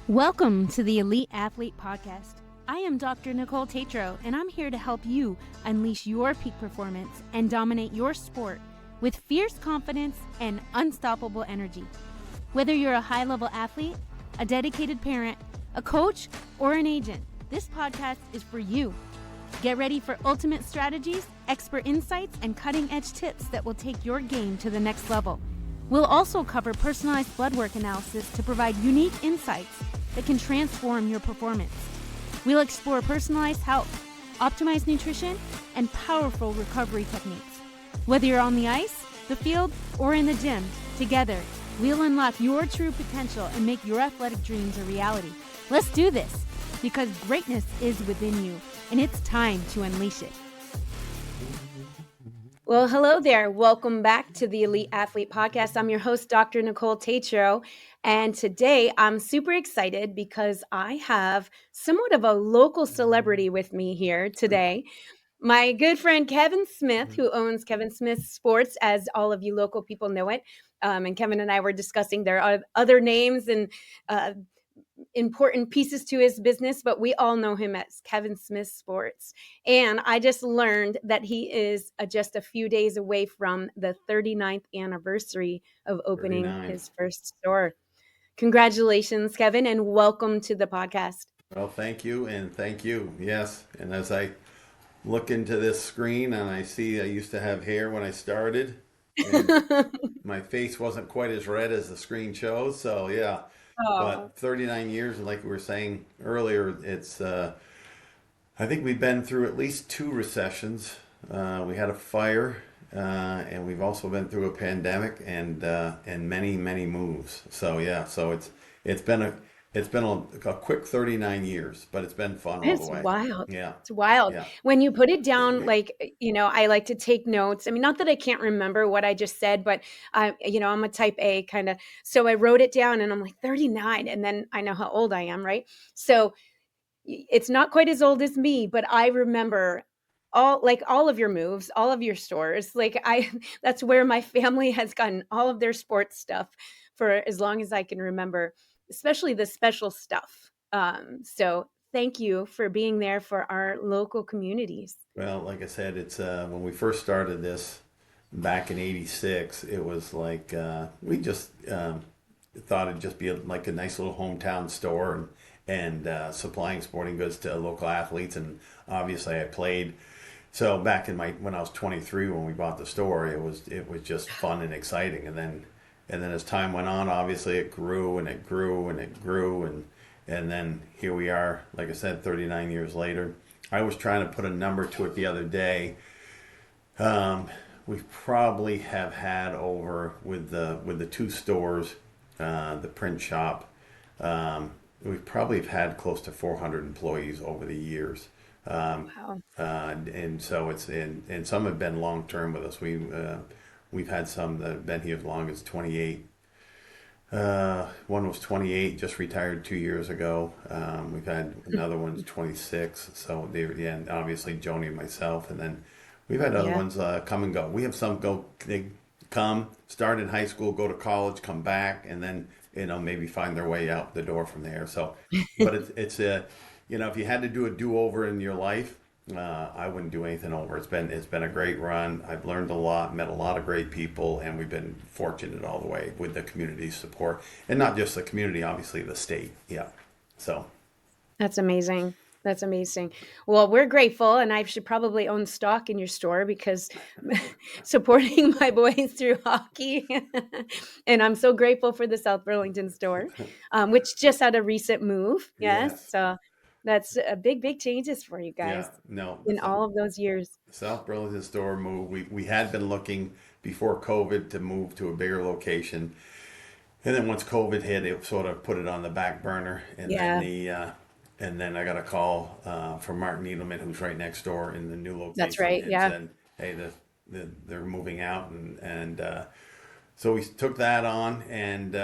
Welcome to the Elite Athlete Podcast. I am Dr. Nicole Tatro, and I'm here to help you unleash your peak performance and dominate your sport with fierce confidence and unstoppable energy. Whether you're a high-level athlete, a dedicated parent, a coach, or an agent, this podcast is for you. Get ready for ultimate strategies, expert insights, and cutting-edge tips that will take your game to the next level. We'll also cover personalized blood work analysis to provide unique insights that can transform your performance. We'll explore personalized health, optimized nutrition, and powerful recovery techniques. Whether you're on the ice, the field, or in the gym, together, we'll unlock your true potential and make your athletic dreams a reality. Let's do this, because greatness is within you, and it's time to unleash it. Well, hello there. Welcome back to the Elite Athlete Podcast. I'm your host, Dr. Nicole Tatro. And today I'm super excited because I have somewhat of a local celebrity with me here today. My good friend, Kevin Smith, who owns Kevin Smith Sports, as all of you local people know it. And Kevin and I were discussing there are other names and important pieces to his business, but we all know him as Kevin Smith Sports. And I just learned that he is just a few days away from the 39th anniversary of opening 39. his first store. Congratulations, Kevin, and welcome to the podcast. Well, thank you, and thank you. Yes, and as I look into this screen and I see I used to have hair when I started, and my face wasn't quite as red as the screen shows. So yeah, Oh, but 39 years, and like we were saying earlier, it's I think we've been through at least two recessions. We had a fire, and we've also been through a pandemic and many moves. So yeah, so it's been a quick 39 years, but it's been fun all the it's way. wild. Yeah, It's wild. yeah. When you put it down, I like to take notes. I mean, not that I can't remember what I just said, but I'm a type A kind of. So I wrote it down and I'm like 39. And then I know how old I am, right? So it's not quite as old as me, but I remember all of your moves, all of your stores. That's where my family has gotten all of their sports stuff for as long as I can remember, especially the special stuff. So thank you for being there for our local communities. Well, like I said, it's when we first started this back in '86, it was like we just thought it'd just be like a nice little hometown store and supplying sporting goods to local athletes. And obviously, I played. So back in when I was 23 when we bought the store, it was just fun and exciting. And then as time went on, obviously it grew and it grew and it grew and then here we are, like I said, 39 years later. I was trying to put a number to it the other day. We probably have had over with the two stores, the print shop. We probably have had close to 400 employees over the years. Wow. And so and some have been long term with us. We've had some that have been here as long as 28. One was 28, just retired 2 years ago. We've had another one's 26. So yeah, and obviously Joni and myself, and then we've had other Yeah. ones come and go. We have some they come, start in high school, go to college, come back, and then maybe find their way out the door from there. So, but it's if you had to do a do over in your life, I wouldn't do anything over. It's been a great run. I've learned a lot, met a lot of great people, and we've been fortunate all the way with the community support, and not just the community, obviously the state. Yeah. So That's amazing. That's amazing. Well, we're grateful, and I should probably own stock in your store because supporting my boys through hockey. And I'm so grateful for the South Burlington store, which just had a recent move. Yes. yes, So that's a big changes for you yeah. guys No, in all of those years. the South Burlington store move. We had been looking before COVID to move to a bigger location. And then once COVID hit, it sort of put it on the back burner. Yeah, And then I got a call from Mark Needleman, who's right next door in the new that's location, right. and Yeah. said, "Hey, they're moving out," and so we took that on, and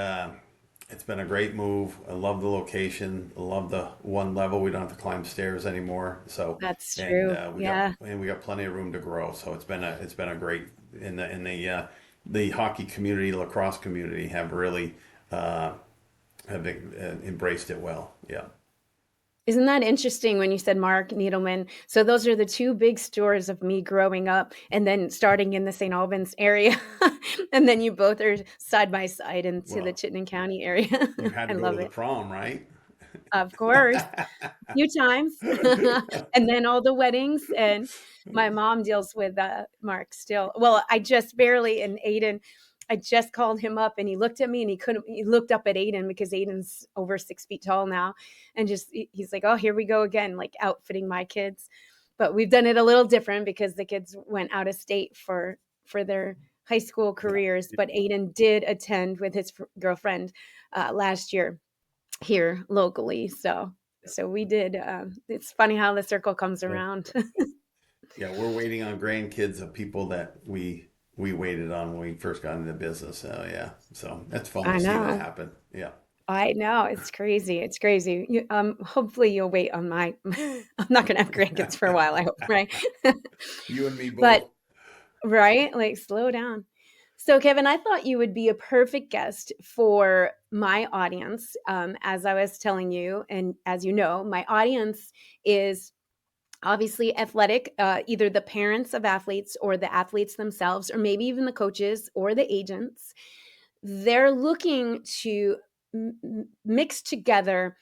it's been a great move. I love the location. I love the one level. We don't have to climb stairs anymore. So, That's and true. Yeah. we got plenty of room to grow. So it's been a great in the hockey community, lacrosse community have really have embraced it well. Yeah. Isn't that interesting when you said Mark Needleman? So those are the two big stores of me growing up and then starting in the St. Albans area. And then you both are side by side into the Well, Chittenden County area. you had I to go to love the it. prom, right? Of course. Few times. And then all the weddings. And my mom deals with Mark still. Well, I just barely, and Aiden, I just called him up and he looked at me and he looked up at Aiden because Aiden's over 6 feet tall now. And he's like, oh, here we go again, like outfitting my kids. But we've done it a little different because the kids went out of state for their high school Yeah. careers. But Aiden did attend with his girlfriend last year here locally. So we did. It's funny how the circle comes Yeah. around. Yeah, we're waiting on grandkids of people that we waited on when we first got into business. So yeah, so that's fun to I see that know. happen. Yeah, I know. It's crazy. It's crazy. Hopefully you'll wait on my. I'm not gonna have grandkids for a while. I hope, right? you and me But both. right, like slow down. So, Kevin, I thought you would be a perfect guest for my audience. As I was telling you, and as you know, my audience is obviously athletic, either the parents of athletes or the athletes themselves, or maybe even the coaches or the agents. They're looking to mix together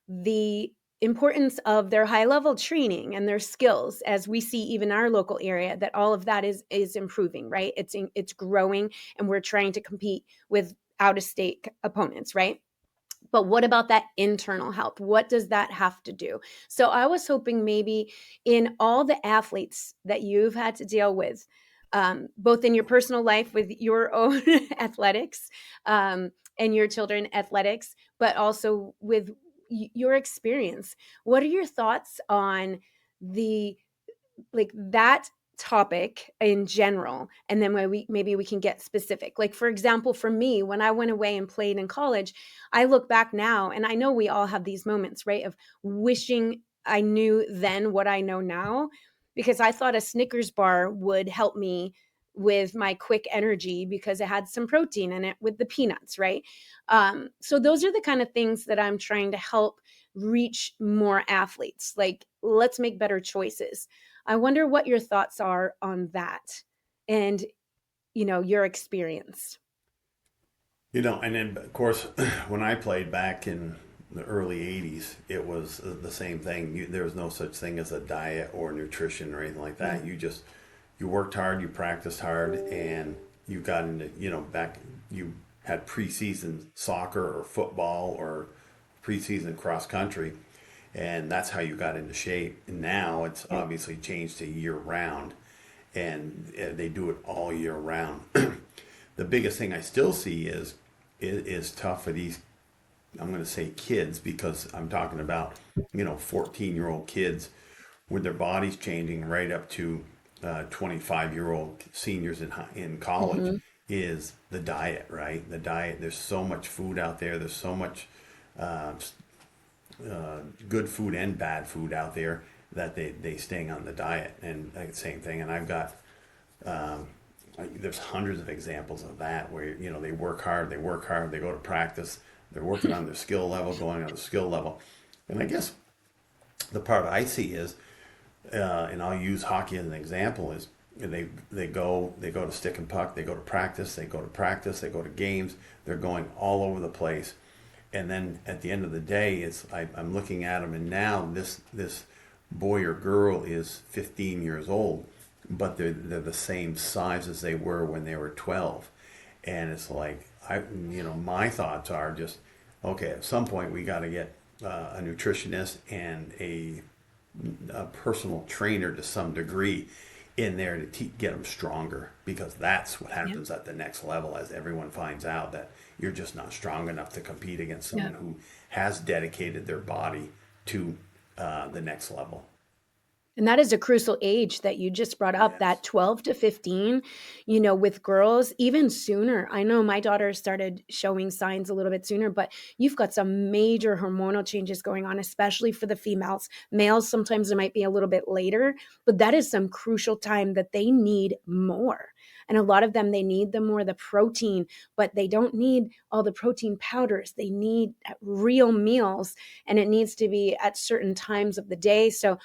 the importance of their high level training and their skills, as we see even our local area, that all of that is improving, right? It's growing, and we're trying to compete with out of state opponents, right? But what about that internal health? What does that have to do? So I was hoping maybe in all the athletes that you've had to deal with, both in your personal life with your own athletics and your children athletics, but also with your experience, what are your thoughts on the like that topic in general, and then maybe we can get specific. Like, for example, for me, when I went away and played in college, I look back now and I know we all have these moments, right, of wishing I knew then what I know now, because I thought a Snickers bar would help me with my quick energy because it had some protein in it with the peanuts, right? So those are the kind of things that I'm trying to help reach more athletes. Like, let's make better choices. I wonder what your thoughts are on that and, your experience. And then of course, when I played back in the early '80s, it was the same thing. There was no such thing as a diet or nutrition or anything like Yeah. that. You worked hard, you practiced hard, and you got into back you had preseason soccer or football or preseason cross country, and that's how you got into shape. And now it's Yeah. obviously changed to year round, and they do it all year round. The biggest thing I still see is tough for these. I'm going to say kids because I'm talking about 14-year-old kids with their bodies changing right up to 25-year-old seniors in college. Hmm. Is the diet, right? The diet. There's so much food out there. There's so much uh, good food and bad food out there that they staying on the diet, and same thing. And I've got there's hundreds of examples of that where they work hard, they go to practice, they're working on their skill level, going on the skill level. And I guess the part I see is, and I'll use hockey as an example, is they go to stick and puck, they go to practice, they go to games, they're going all over the place. And then at the end of the day, I'm looking at them, and now this boy or girl is 15 years old, but they're the same size as they were when they were 12. And it's like, my thoughts are just, okay, at some point we got to get a nutritionist and a personal trainer to some degree in there to get them stronger, because that's what Yeah. happens at the next level, as everyone finds out that you're just not strong enough to compete against Yeah. someone who has dedicated their body to the next level. And that is a crucial age that you just brought up, Yes. that 12 to 15, with girls, even sooner. I know my daughter started showing signs a little bit sooner, but you've got some major hormonal changes going on, especially for the females. Males, sometimes it might be a little bit later, but that is some crucial time that they need more. And a lot of them, they need the protein, but they don't need all the protein powders. They need real meals, and it needs to be at certain times of the day. So,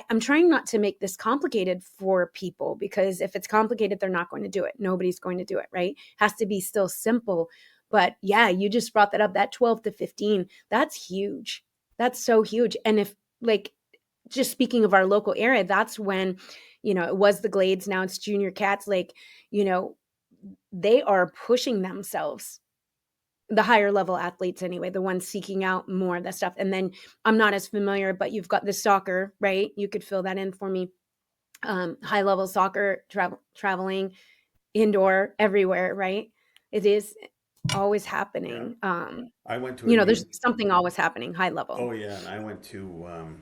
I'm trying not to make this complicated for people, because if it's complicated, they're not going to do it. Nobody's going to do it, right? It has to be still simple. But yeah, you just brought that up, that 12 to 15, that's huge. That's so huge. And if, like, just speaking of our local area, that's when, it was the Glades, now it's Junior Cats. Like, you know, they are pushing themselves, the higher level athletes anyway, the ones seeking out more of that stuff. And then I'm not as familiar, but you've got the soccer, right? You could fill that in for me. High level soccer, traveling indoor everywhere, right? It is always Yeah. happening. I went to a There's U. something always happening high level. Oh yeah, and I went to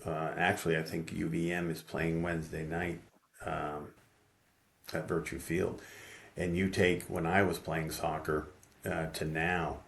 actually I think UVM is playing Wednesday night um, at Virtue Field, and you take when I was playing soccer to now,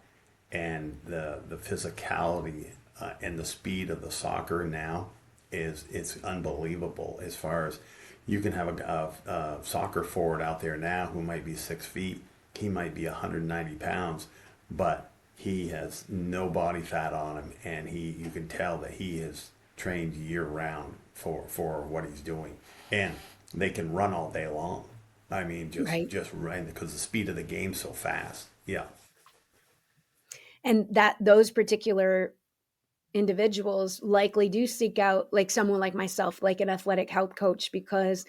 and the physicality and the speed of the soccer now is it's unbelievable. As far as you can have a soccer forward out there now who might be 6 feet, he might be 190 pounds, but he has no body fat on him, and he you can tell that he is trained year round for what he's doing, and they can run all day long. I mean, Right. just run because the speed of the game's so fast. Yeah, And that those particular individuals likely do seek out, like, someone like myself, like an athletic health coach, because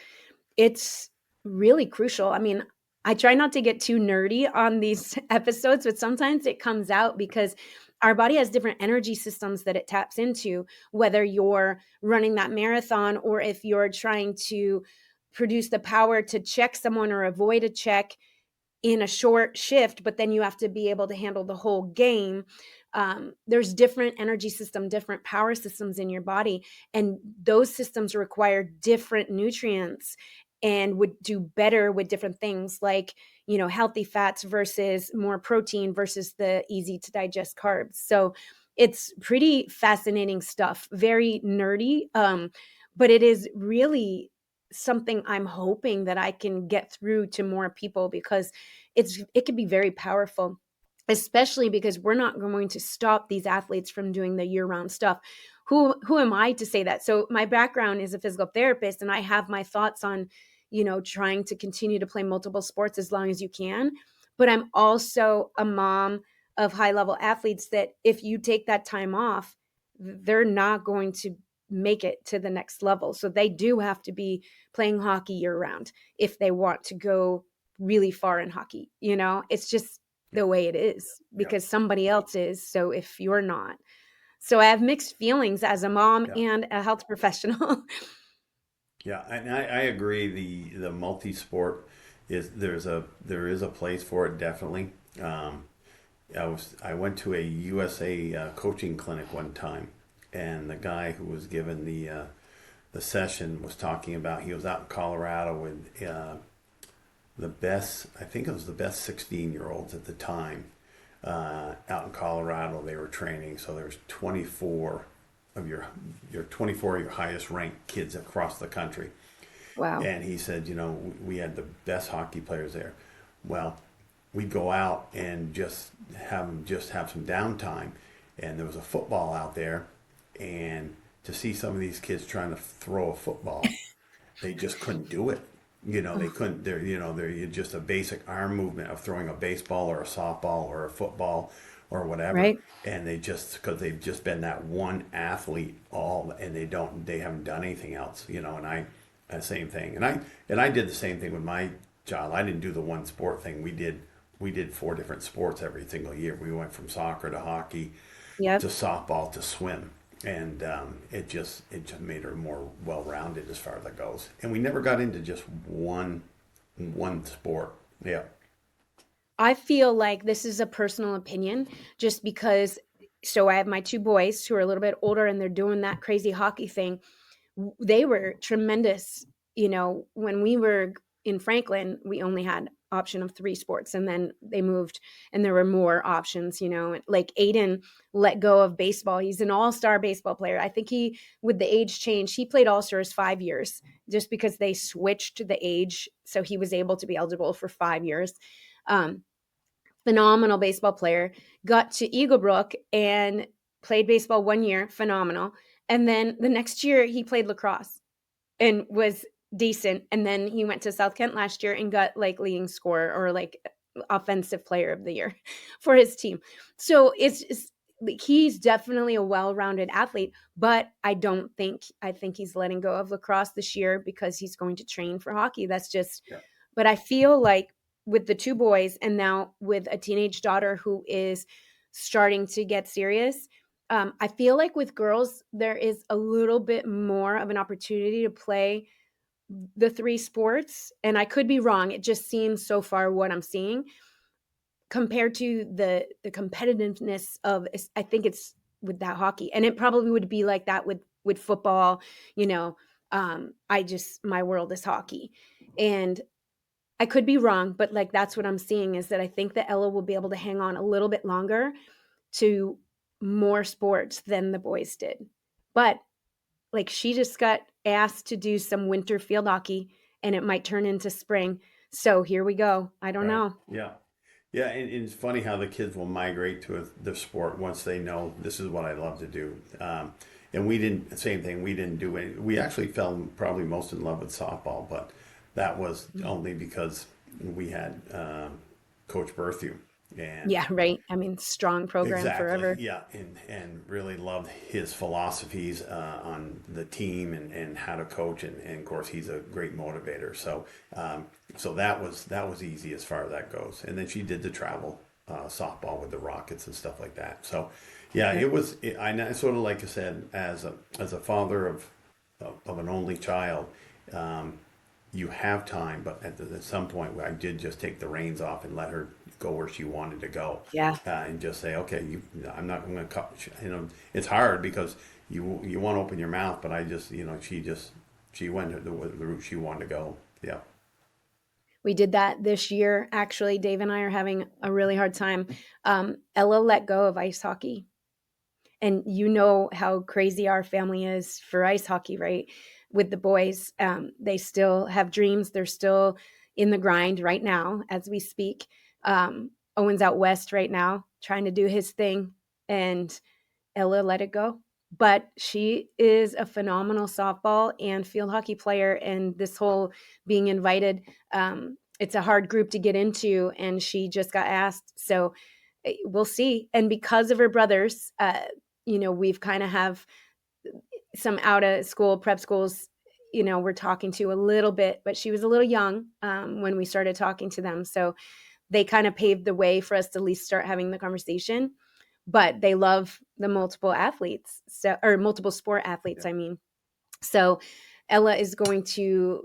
it's really crucial. I mean, I try not to get too nerdy on these episodes, but sometimes it comes out because our body has different energy systems that it taps into, whether you're running that marathon or if you're trying to produce the power to check someone or avoid a check in a short shift, but then you have to be able to handle the whole game. There's different energy system, different power systems in your body, and those systems require different nutrients and would do better with different things, like, healthy fats versus more protein versus the easy to digest carbs. So it's pretty fascinating stuff, very nerdy, but it is really something I'm hoping that I can get through to more people, because it can be very powerful, especially because we're not going to stop these athletes from doing the year-round stuff. Who am I to say that? So my background is a physical therapist, and I have my thoughts on, trying to continue to play multiple sports as long as you can. But I'm also a mom of high-level athletes that if you take that time off, they're not going to make it to the next level. So they do have to be playing hockey year round if they want to go really far in hockey. It's just yeah, the way it is, yeah, because somebody else is. So if you're not, so I have mixed feelings as a mom yeah. and a health professional. Yeah, and I agree. The multi sport is there is a place for it definitely. I went to a USA coaching clinic one time, and the guy who was given the session was talking about he was out in Colorado with the best. I think it was the best 16-year-olds at the time out in Colorado. They were training, so there's 24 of your 24 of your highest ranked kids across the country. Wow. And he said, we had the best hockey players there. Well, we'd go out and just have some downtime, and there was a football out there, and to see some of these kids trying to throw a football, they just couldn't do it. They Oh, couldn't. They're just a basic arm movement of throwing a baseball or a softball or a football or whatever, right. and they just because they've just been that one athlete all, and they haven't done anything else. And same thing, and I did the same thing with my child. I didn't do the one sport thing. We did 4 different sports every single year. We went from soccer to hockey to Yep. softball to swim, and it just made her more well rounded as far as that goes. And we never got into just one sport. Yeah, I feel like this is a personal opinion, just because. So I have my two boys who are a little bit older, and they're doing that crazy hockey thing. They were tremendous. When we were in Franklin, we only had option of 3 sports, and then they moved and there were more options, like Aiden let go of baseball. He's an all-star baseball player. I think he, with the age change, he played all-stars 5 years just because they switched the age. So he was able to be eligible for 5 years. Um, Phenomenal baseball player, got to Eagle Brook and played baseball 1 year, phenomenal. And then the next year he played lacrosse and was decent. And then he went to South Kent last year and got like leading scorer or like offensive player of the year for his team. So it's just, he's definitely a well-rounded athlete, but I think he's letting go of lacrosse this year because he's going to train for hockey. That's just, Yeah. but I feel like with the 2 boys and now with a teenage daughter who is starting to get serious, I feel like with girls, there is a little bit more of an opportunity to play the 3 sports. And I could be wrong. It just seems so far what I'm seeing compared to the competitiveness of, I think it's with that hockey. And it probably would be like that with football, you know. I just, my world is hockey. And I could be wrong, but like that's what I'm seeing is that I think that Ella will be able to hang on a little bit longer to more sports than the boys did. But like she just got asked to do some winter field hockey and it might turn into spring. So here we go. I don't Right. know. Yeah. Yeah, and it's funny how the kids will migrate to the sport once they know this is what I love to do. And we didn't, same thing, we didn't do it. We actually fell probably most in love with softball, but that was only because we had Coach Berthew. And Yeah, right. I mean, strong program exactly, forever. yeah, and really loved his philosophies on the team and how to coach, and of course he's a great motivator. So that was easy as far as that goes. And then she did the travel softball with the Rockets and stuff like that. So yeah, Yep. I sort of like I said, as a father of an only child. You have time, but at some point, I did just take the reins off and let her go where she wanted to go, Yeah. and just say, okay, I'm not going to cut. It's hard because you want to open your mouth, but I just, she went the route she wanted to go. Yeah, We did that this year. Actually, Dave and I are having a really hard time. Ella let go of ice hockey. And you know how crazy our family is for ice hockey, right? With the boys, they still have dreams. They're still in the grind right now as we speak. Owen's out west right now trying to do his thing, and Ella let it go. But she is a phenomenal softball and field hockey player. And this whole being invited, it's a hard group to get into, and she just got asked. So we'll see. And because of her brothers, we've kind of have some out of school prep schools, we're talking to a little bit, but she was a little young when we started talking to them. So they kind of paved the way for us to at least start having the conversation. But they love the multiple athletes, or multiple sport yeah, athletes, I mean. So Ella is going to,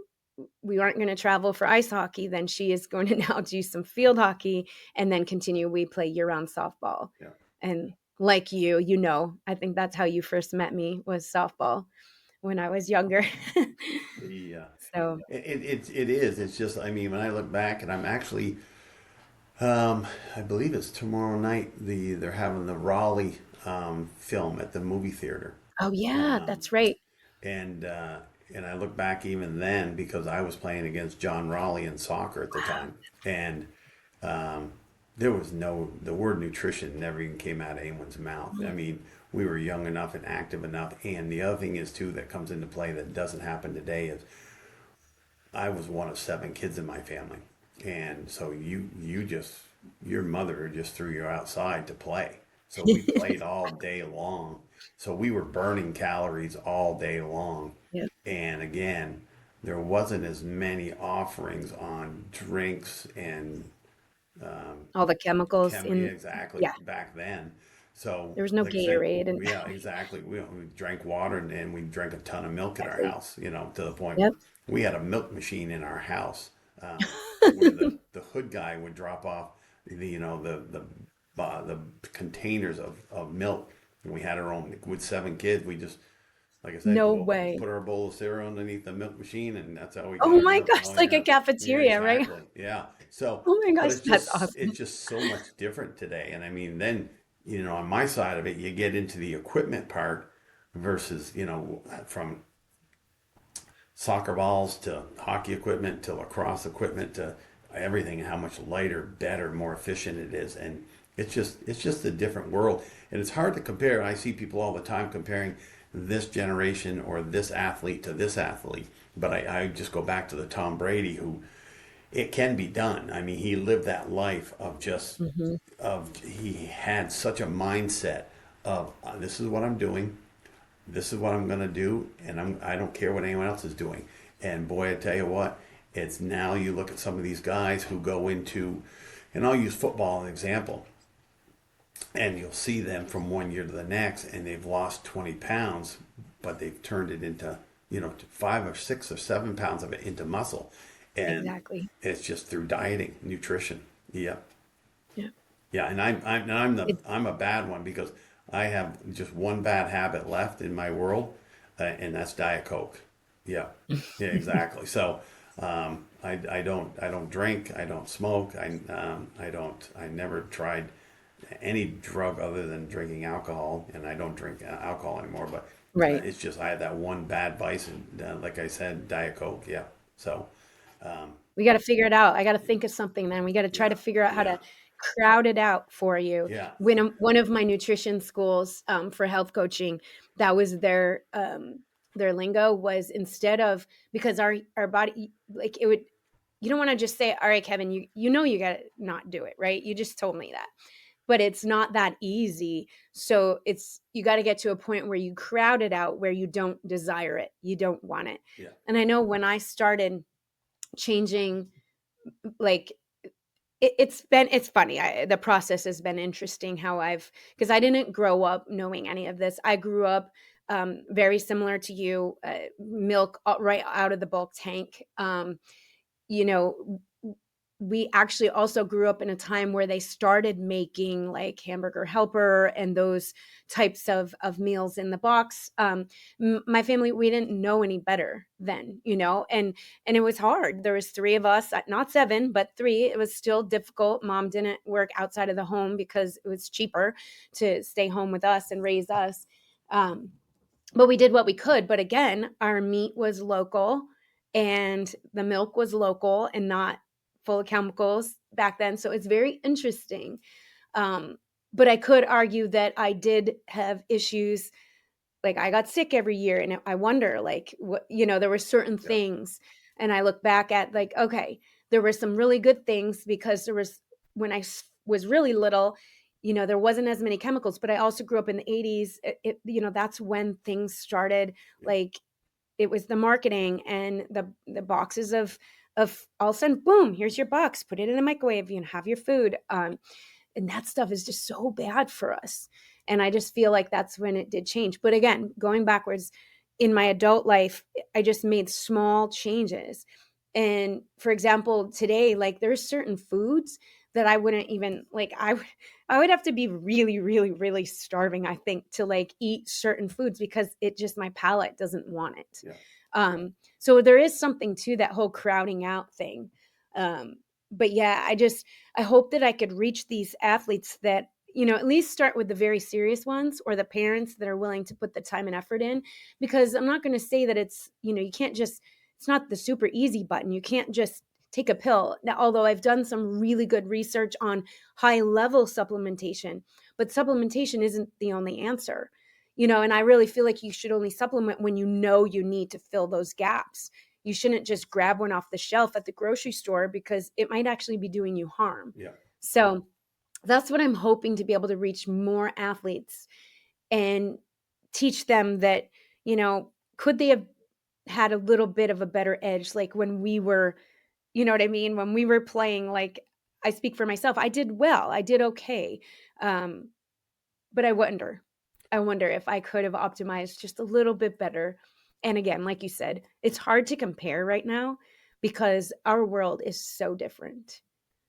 we aren't going to travel for ice hockey, then she is going to now do some field hockey and then continue. We play year-round softball. yeah. And like I think that's how you first met me, was softball when I was younger. The So, it is. It's just, I mean, when I look back, and I'm actually, I believe it's tomorrow night. They're having the Raleigh film at the movie theater. oh yeah, Um, that's right. and uh, and I look back even then because I was playing against John Raleigh in soccer at the time, and um, there was the word nutrition never even came out of anyone's mouth. I mean, we were young enough and active enough, and the other thing is too that comes into play that doesn't happen today is I was one of 7 kids in my family, and so your mother just threw you outside to play. So we played all day long. So we were burning calories all day long. Yeah. And again, there wasn't as many offerings on drinks and All the chemicals yeah, in, exactly, yeah, back then. So, there was no like I said, Gatorade and yeah, exactly. We drank water, and we drank a ton of milk at our exactly. house, to the point Yep. we had a milk machine in our house, where the hood guy would drop off the containers of milk. And we had our own, with 7 kids, we just Like I said, No go way. put our bowl of cereal underneath the milk machine, and that's how we Oh got our my milk. gosh, Oh like a yeah, yeah, cafeteria, right? exactly, yeah. So, Oh my but gosh, that's awesome. it's just so much different today. And I mean, then on my side of it, you get into the equipment part versus from soccer balls to hockey equipment to lacrosse equipment to everything, and how much lighter, better, more efficient it is. And it's just a different world, and it's hard to compare. I see people all the time comparing this generation or this athlete to this athlete, but I just go back to the Tom Brady, who it can be done. I mean, he lived that life of just Hmm. of he had such a mindset of this is what I'm doing, this is what I'm gonna do, and I don't care what anyone else is doing. And boy, I tell you what, it's now you look at some of these guys who go into, and I'll use football as an example, and you'll see them from one year to the next, and they've lost 20 pounds, but they've turned it into 5 or 6 or 7 pounds of it into muscle, and Exactly. it's just through dieting, nutrition. Yeah, Yeah. yeah, and I'm It, I'm a bad one because I have just one bad habit left in my world, and that's Diet Coke. Yeah, yeah, exactly. So I don't drink, I don't smoke, I never tried any drug other than drinking alcohol, and I don't drink alcohol anymore. But right. it's just I had that one bad vice, and like I said, Diet Coke. Yeah. So um, We got to figure it out. I got to think of something then. We got to try yeah, to figure out how yeah, to crowd it out for you. yeah, When one of my nutrition schools for health coaching, that was their lingo was instead of because our body like it would you don't want to just say all right Kevin you got to not do it right you just told me that but it's not that easy so it's you got to get to a point where you crowd it out where you don't desire it you don't want it yeah, and I know when I started changing like it's funny the process has been interesting how I've because I didn't grow up knowing any of this I grew up very similar to you milk right out of the bulk tank you know we actually also grew up in a time where they started making like hamburger helper and those types of meals in the box my family we didn't know any better then and it was hard there was three of us not seven but three it was still difficult mom didn't work outside of the home because it was cheaper to stay home with us and raise us um, but we did what we could. But again, our meat was local and the milk was local and not full of chemicals back then. So it's very interesting. Um, but I could argue that I did have issues like I got sick every year and I wonder like what there were certain yeah, things and I look back at like okay there were some really good things because there was when was really little there wasn't as many chemicals but I also grew up in the 80s that's when things started yeah, like it was the marketing and the boxes of all of a sudden boom here's your box put it in the microwave have your food and that stuff is just so bad for us and I just feel like that's when it did change but again going backwards in my adult life I just made small changes and for example today like there's certain foods that I wouldn't even like I would have to be really really really starving I think to like eat certain foods because it just my palate doesn't want it yeah. so there is something to that whole crowding out thing um but yeah I hope that I could reach these athletes that, at least start with the very serious ones or the parents that are willing to put the time and effort in. Because I'm not going to say that you can't just, it's not the super easy button. You can't just take a pill. Now, although I've done some really good research on high level supplementation, but supplementation isn't the only answer. And I really feel like you should only supplement when you need to fill those gaps you shouldn't just grab one off the shelf at the grocery store because it might actually be doing you harm. Yeah. So that's what I'm hoping to be able to reach more athletes and teach them that, could they have had a little bit of a better edge like when we were, what I mean? When we were playing, like I speak for myself, I did well, I did okay. Um, but I wonder if I could have optimized just a little bit better. And again, like you said, it's hard to compare right now because our world is so different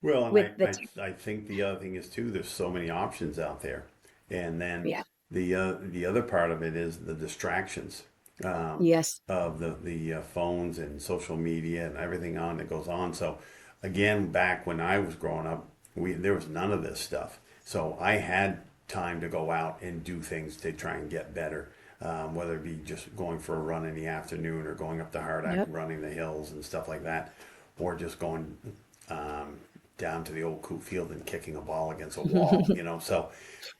Well, and with I, the I, I think the other thing is too, there's so many options out there. And then yeah. the other part of it is the distractions. Yes. of the phones and social media and everything on that goes on. So again, back when I was growing up, there was none of this stuff. So I had time to go out and do things to try and get better. Whether it be just going for a run in the afternoon or going up to Hardack Yep. and running the hills and stuff like that, or just going um, down to the old Coop field and kicking a ball against a wall, you know. So,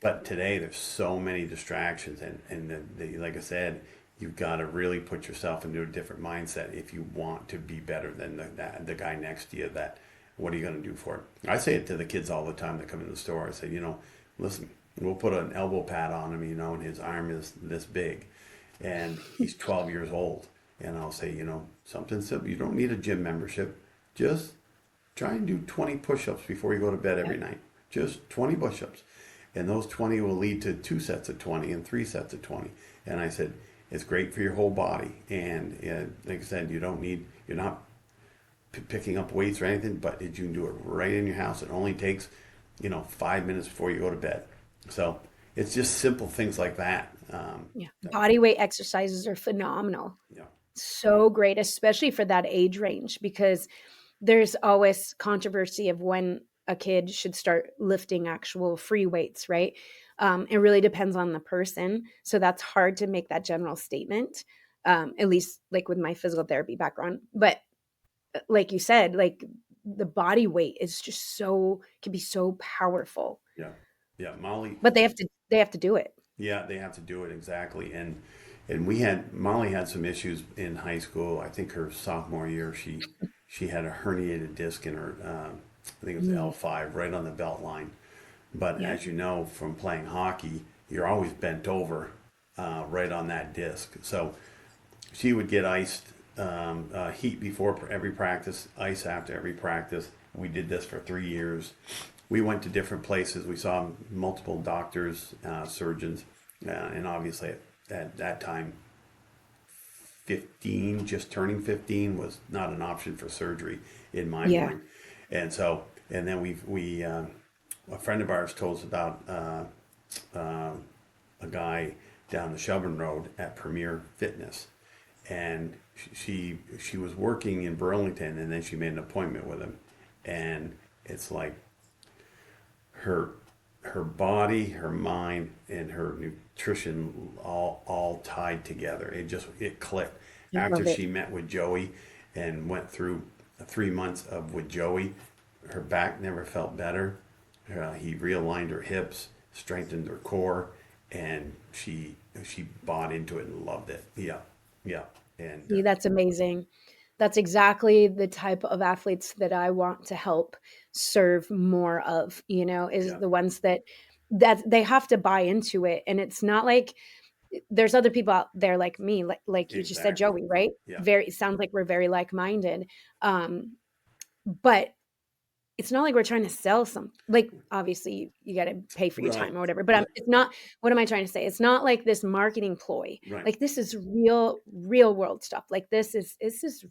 but today there's so many distractions, and like I said, you've got to really put yourself into a different mindset if you want to be better than the guy next to you. That what are you going to do for it? I say it to the kids all the time that come in the store. I say, you know, listen, we'll put an elbow pad on him, you know, and his arm is this big, and he's 12 years old, and I'll say, you know, something simple. You don't need a gym membership. Just try and do 20 push-ups before you go to bed every Yep. night. Just 20 push-ups. And those 20 will lead to 2 sets of 20 and 3 sets of 20. And I said, it's great for your whole body. And like I said, you're not picking up weights or anything, but you can do it right in your house. It only takes, you know, 5 minutes before you go to bed. So it's just simple things like that. Yeah. Body weight exercises are phenomenal. Yeah. So great, especially for that age range, because there's always controversy of when a kid should start lifting actual free weights, right? It really depends on the person. So that's hard to make that general statement, at least like with my physical therapy background. But like you said, like the body weight is just can be so powerful, Yeah. Yeah. Molly. but they have to do it. Yeah, they have to do it exactly. And Molly had some issues in high school. I think her sophomore year, she had a herniated disc in her, I think it was Mm, L5, right on the belt line. But yeah. as you know from playing hockey, you're always bent over right on that disc. So she would get iced, heat before every practice, ice after every practice. We did this for 3 years. We went to different places. We saw multiple doctors, surgeons, and obviously at that time, 15, just turning 15 was not an option for surgery in my Yeah. mind. And so, and then a friend of ours told us about a guy down the Shelburne Road at Premier Fitness, and she was working in Burlington, and then she made an appointment with him, and it's like her her body, her mind, and her nutrition all tied together. It clicked I after love it. she met with Joey and went through 3 months of with Joey. Her back never felt better. He realigned her hips, strengthened her core, and she bought into it and loved it. Yeah, yeah, and See, that's amazing. That's exactly the type of athletes that I want to help serve more of, is yeah, the ones that they have to buy into it. And it's not like there's other people out there like me, like you just said, exactly. Joey, right? Yeah, Very, it sounds like we're very like-minded. But it's not like we're trying to sell some, like, obviously you got to pay for your right, time or whatever, but right, it's not, what am I trying to say? It's not like this marketing ploy. right. Like this is real world stuff. Like this is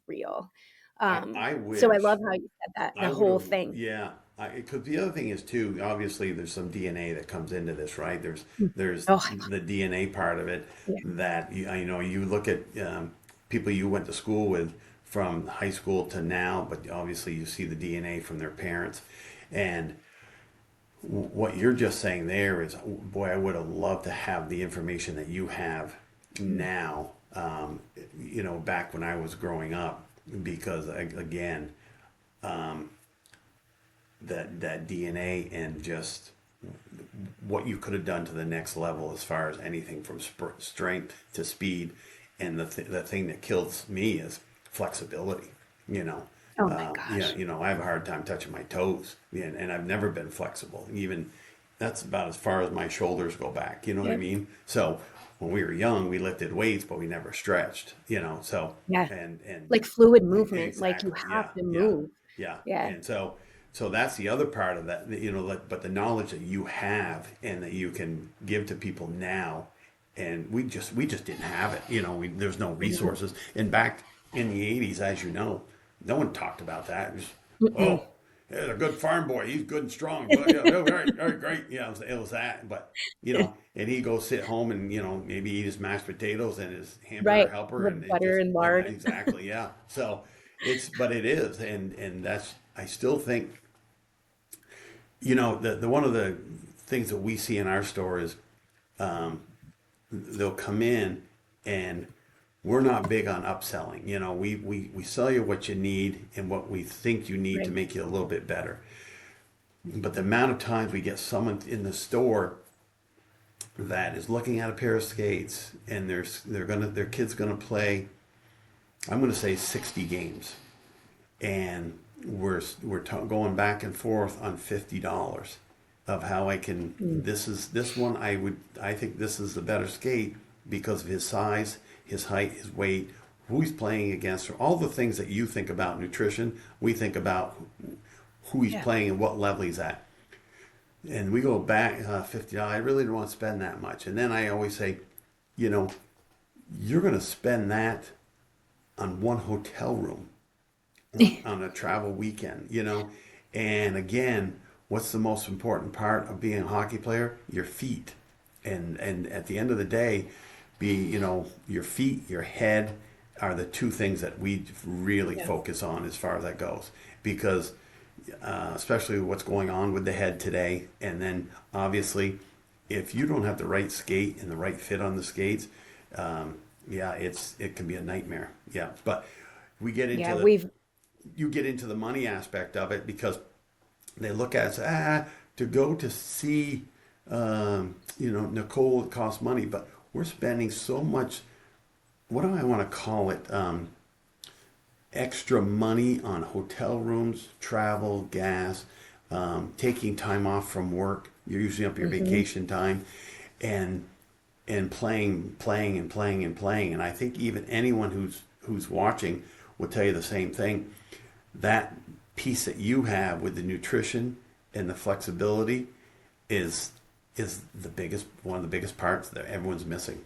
real. I So I love wish. how you said that, the I would whole have, thing. yeah. Because the other thing is too, obviously, there's some DNA that comes into this, right? Mm. There's Oh, the DNA part of it yeah. that you know you look at people you went to school with from high school to now, but obviously you see the DNA from their parents, and what you're just saying there is, boy, I would have loved to have the information that you have Mm. now. You know, back when I was growing up, because again that DNA and just what you could have done to the next level as far as anything from strength to speed. And the thing that kills me is flexibility. You know, Oh my yeah, gosh. you know, I have a hard time touching my toes, and I've never been flexible. Even that's about as far as my shoulders go back. You know what I Yep. mean? So when we were young, we lifted weights, but we never stretched. You know, so Yeah. and Like fluid movement, like you exactly, have yeah, to yeah, move. yeah. Yeah. And so that's the other part of that, you know, but the knowledge that you have and that you can give to people now, and we just didn't have it. You know, there's no Mhm. resources. And back in the '80s, as you know, no one talked about that. It was, Mm-mm. oh, "He's a good farm boy. He's good and strong." But yeah, all right, great. Yeah, it was that. But and he go sit home and maybe eat his mashed potatoes and his hamburger Right. helper, and With it butter just and lard. exactly, yeah. So but it is, and that's I still think the one of the things that we see in our store is they'll come in and we're not big on upselling. We sell you what you need and what we think you need to Right. make you a little bit better. But the amount of times we get someone in the store that is looking at a pair of skates and their kid's gonna play, I'm gonna say 60 games, and we're going back and forth on $50 of how I can. Mm. This one I think this is the better skate because of his size, his height, his weight, who he's playing against, all the things that you think about nutrition. We think about who he's Yeah. playing and what level he's at. And we go back $50. I really don't want to spend that much. And then I always say, you know, you're going to spend that on one hotel room on a travel weekend, And again, what's the most important part of being a hockey player? Your feet. And at the end of the day, your feet, your head are the two things that we really Yeah. focus on as far as that goes. Because especially what's going on with the head today. And then obviously, if you don't have the right skate and the right fit on the skates, yeah, it can be a nightmare. Yeah, but we get Yeah. into We've, you get into the money aspect of it because they look at it and say, to go to see, Nicole, it costs money, but we're spending so much. What do I want to call it? Extra money on hotel rooms, travel, gas, taking time off from work. You're using up your mhm. vacation time, and playing and playing and playing. And I think even anyone who's watching will tell you the same thing. That piece that you have with the nutrition and the flexibility is the biggest one of the biggest parts that everyone's missing.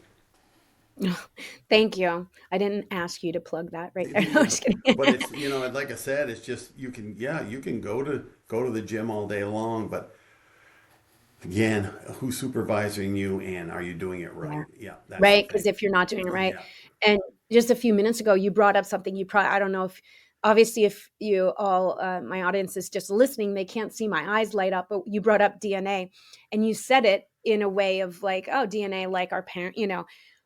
Thank you. I didn't ask you to plug that right there. No, I'm Yeah, just kidding. but it's like I said, it's just you can go to the gym all day long, but again, who's supervising you and are you doing it Yeah. right? Yeah, that's the Right, because thing. if you're not doing it right, Yeah. and just a few minutes ago, you brought up something you probably, I don't know if obviously if you all, my audience is just listening, they can't see my eyes light up, but you brought up DNA, and you said it in a way of like, "Oh, DNA like our parent."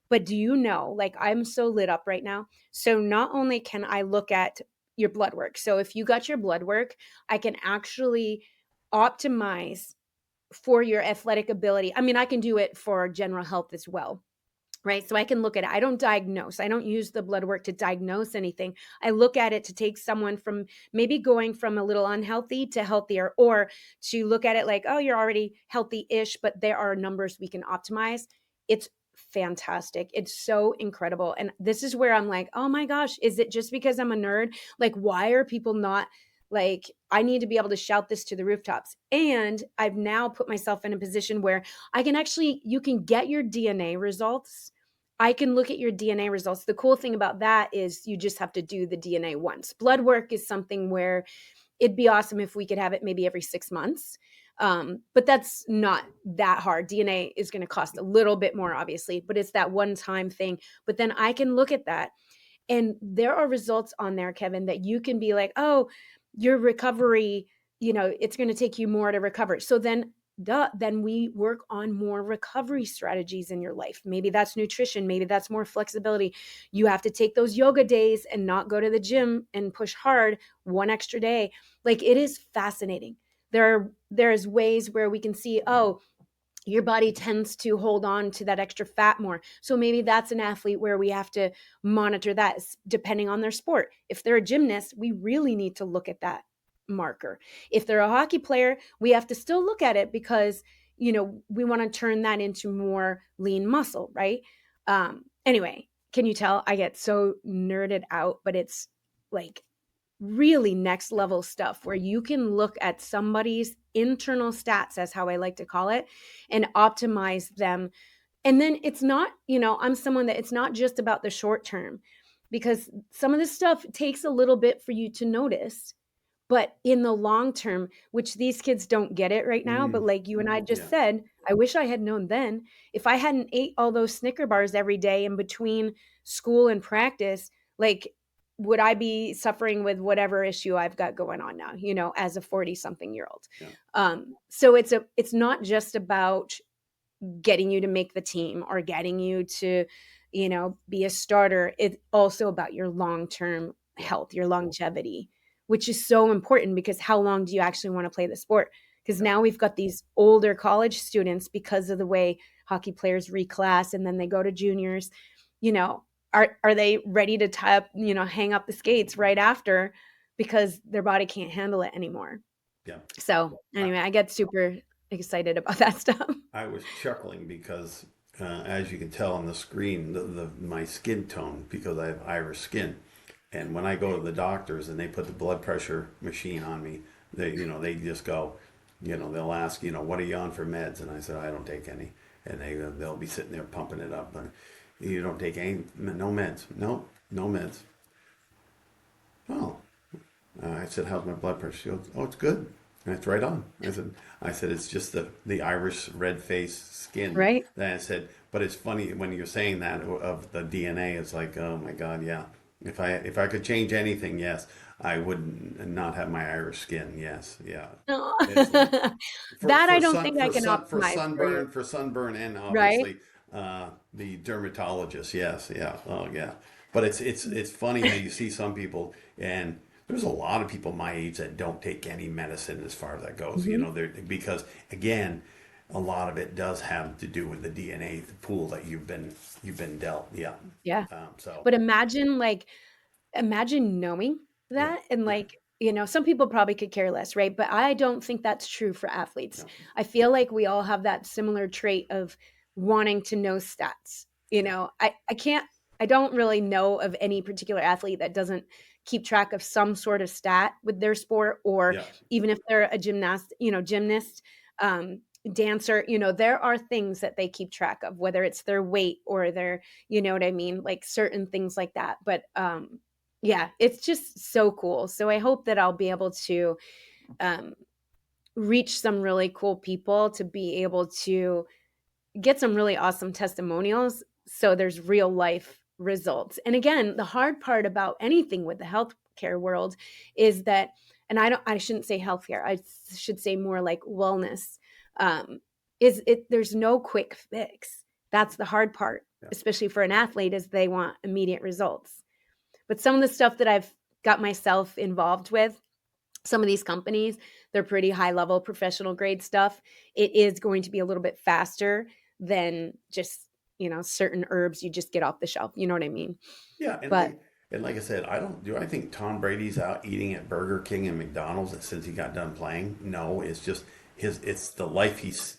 But do you know, like, I'm so lit up right now. So not only can I look at your blood work, so if you got your blood work, I can actually optimize for your athletic ability. I mean, I can do it for general health as well. Right. So I can look at it. I don't diagnose. I don't use the blood work to diagnose anything. I look at it to take someone from maybe going from a little unhealthy to healthier, or to look at it like, oh, you're already healthy ish, but there are numbers we can optimize. It's fantastic. It's so incredible. And this is where I'm like, oh my gosh, is it just because I'm a nerd? Like, why are people not like, I need to be able to shout this to the rooftops. And I've now put myself in a position where I can actually, you can get your DNA results. I can look at your DNA results. The cool thing about that is you just have to do the DNA once. Blood work is something where it'd be awesome if we could have it maybe every 6 months. But that's not that hard. DNA is going to cost a little bit more, obviously, but it's that one time thing. But then I can look at that, and there are results on there, Kevin, that you can be like, oh, your recovery, it's going to take you more to recover. So then we work on more recovery strategies in your life. Maybe that's nutrition, maybe that's more flexibility. You have to take those yoga days and not go to the gym and push hard one extra day. Like, it is fascinating. There's ways where we can see, oh, your body tends to hold on to that extra fat more. So maybe that's an athlete where we have to monitor that depending on their sport. If they're a gymnast, we really need to look at that marker. If they're a hockey player, we have to still look at it because, we want to turn that into more lean muscle, right? Anyway, can you tell I get so nerded out, but it's like really next level stuff where you can look at somebody's internal stats, as how I like to call it, and optimize them. And then it's not, I'm someone that it's not just about the short term, because some of this stuff takes a little bit for you to notice, But in the long term, which these kids don't get it right now, but like you and I just Yeah. said, I wish I had known then. If I hadn't ate all those Snicker bars every day in between school and practice, like would I be suffering with whatever issue I've got going on now, as a 40 something year old? Yeah. So it's not just about getting you to make the team or getting you to, be a starter. It's also about your long-term Yeah. health, your longevity, which is so important because how long do you actually want to play the sport? Because now we've got these older college students because of the way hockey players reclass and then they go to juniors, you know, are they ready to tie up, hang up the skates right after because their body can't handle it anymore? Yeah. So I, anyway, I get super excited about that stuff. I was chuckling because, as you can tell on the screen, my skin tone, because I have Irish skin, and when I go to the doctors and they put the blood pressure machine on me, they just go, they'll ask, what are you on for meds? And I said, I don't take any, and they'll be sitting there pumping it up. And you don't take any, no meds, no meds. Oh, I said, how's my blood pressure? She goes, oh, it's good. And it's right on. I said, it's just the Irish red face skin. Right? Then I said, but it's funny when you're saying that of the DNA. It's like, oh my God, yeah. If I could change anything, yes, I would not have my Irish skin. Yes, yeah. No. It's for That I for don't sun think I for can sun for optimize for you, sunburn, and right? obviously the dermatologist. Yes, yeah, oh yeah. But it's funny how you see some people, and there's a lot of people my age that don't take any medicine as far as that goes. Mhm. Because again, a lot of it does have to do with the DNA pool that you've been dealt. Yeah. Yeah. So But imagine knowing yeah, that and yeah, like, some people probably could care less, right? But I don't think that's true for athletes. no, I feel like we all have that similar trait of wanting to know stats. yeah, I don't really know of any particular athlete that doesn't keep track of some sort of stat with their sport, or yeah, even if they're a gymnast, um, dancer, there are things that they keep track of, whether it's their weight or their, you know what I mean? Like certain things like that. But yeah, it's just so cool. So I hope that I'll be able to um, reach some really cool people to be able to get some really awesome testimonials. So there's real life results. And again, the hard part about anything with the healthcare world is that, and I shouldn't say healthcare, I should say more like wellness, um, there's no quick fix. That's the hard part, yeah, especially for an athlete, is they want immediate results. But some of the stuff that I've got myself involved with, some of these companies, they're pretty high level professional grade stuff. It is going to be a little bit faster than just, certain herbs you just get off the shelf. You know what I mean? yeah. And But like I said, I think Tom Brady's out eating at Burger King and McDonald's since he got done playing. No, it's just it's the life he's